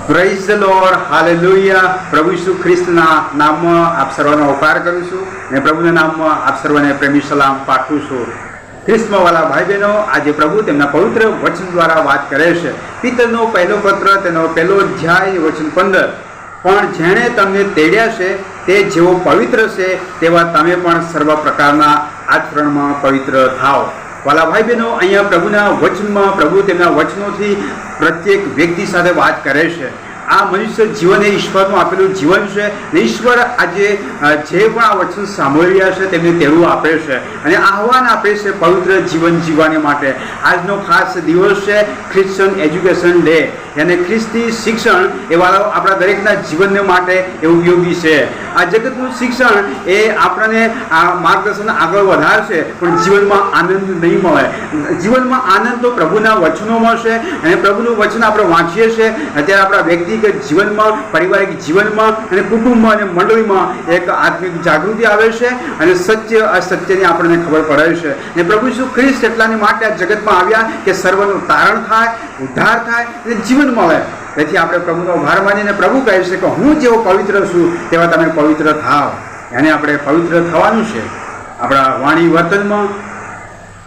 Praise the lord, hallelujah. પ્રભુ ઈસુ ખ્રિસ્તના નામમાં આપ સર્વનો આવકાર કરું છું અને પ્રભુના નામમાં આપ સર્વને પ્રેમી સલામ પાઠવું છું. ખ્રિસ્તમાં વાલા ભાઈ બહેનો, આજે પ્રભુ તેમના પવિત્ર વચન દ્વારા વાત કરે છે. પિતરનો પહેલો પત્ર, તેનો પહેલો અધ્યાય, વચન 15. પણ જેણે તમને તેડ્યા છે તે જેવો પવિત્ર છે તેવા તમે પણ સર્વ પ્રકારના આચરણમાં પવિત્ર થાઓ. વાલા ભાઈ બહેનો, અહીંયા પ્રભુના વચનમાં પ્રભુ તેમના વચનોથી પ્રત્યેક વ્યક્તિ સાથે વાત કરે છે. આ મનુષ્ય જીવન એ ઈશ્વરનું આપેલું જીવન છે અને ઈશ્વર આજે જે પણ આ વચન સાંભળી રહ્યા છે તેમને તેવું આપે છે અને આહવાન આપે છે પવિત્ર જીવન જીવવાને માટે. આજનો ખાસ દિવસ છે ક્રિશ્ચન એજ્યુકેશન ડે, અને ખ્રિસ્તી શિક્ષણ એ આપણા દરેકના જીવન માટે એ ઉપયોગી છે. આ જગતનું શિક્ષણ એ આપણને આ માર્ગદર્શન આગળ વધારશે, પણ જીવનમાં આનંદ નહીં મળે. જીવનમાં આનંદ તો પ્રભુના વચનોમાં છે, અને પ્રભુનું વચન આપણે વાંચીએ છીએ ત્યારે આપણા વ્યક્તિગત જીવનમાં, પારિવારિક જીવનમાં અને કુટુંબમાં અને મંડળીમાં એક આત્મિક જાગૃતિ આવે છે અને સત્ય અસત્યની આપણને ખબર પડે છે. અને પ્રભુ ઈસુ ખ્રિસ્ત એટલાની માટે આ જગતમાં આવ્યા કે સર્વનું તારણ થાય, ઉદ્ધાર થાય અને જીવન મળે. તેથી આપણે પ્રભુનો આભાર માનીને પ્રભુ કહે છે કે હું જેવો પવિત્ર છું તેવા તમે પવિત્ર થાવ. અને આપણે પવિત્ર થવાનું છે. આપણા વાણી વર્તનમાં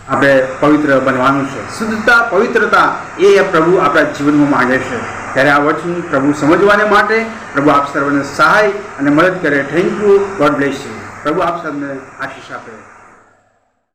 આપણે પવિત્ર બનવાનું છે. શુદ્ધતા, પવિત્રતા એ પ્રભુ આપણા જીવનમાં માંગે છે. ત્યારે આ વચન પ્રભુ સમજવાને માટે પ્રભુ આપ સર્વને સહાય અને મદદ કરે. Thank you. God bless you. પ્રભુ આપ સર્વને આશીષ આપે.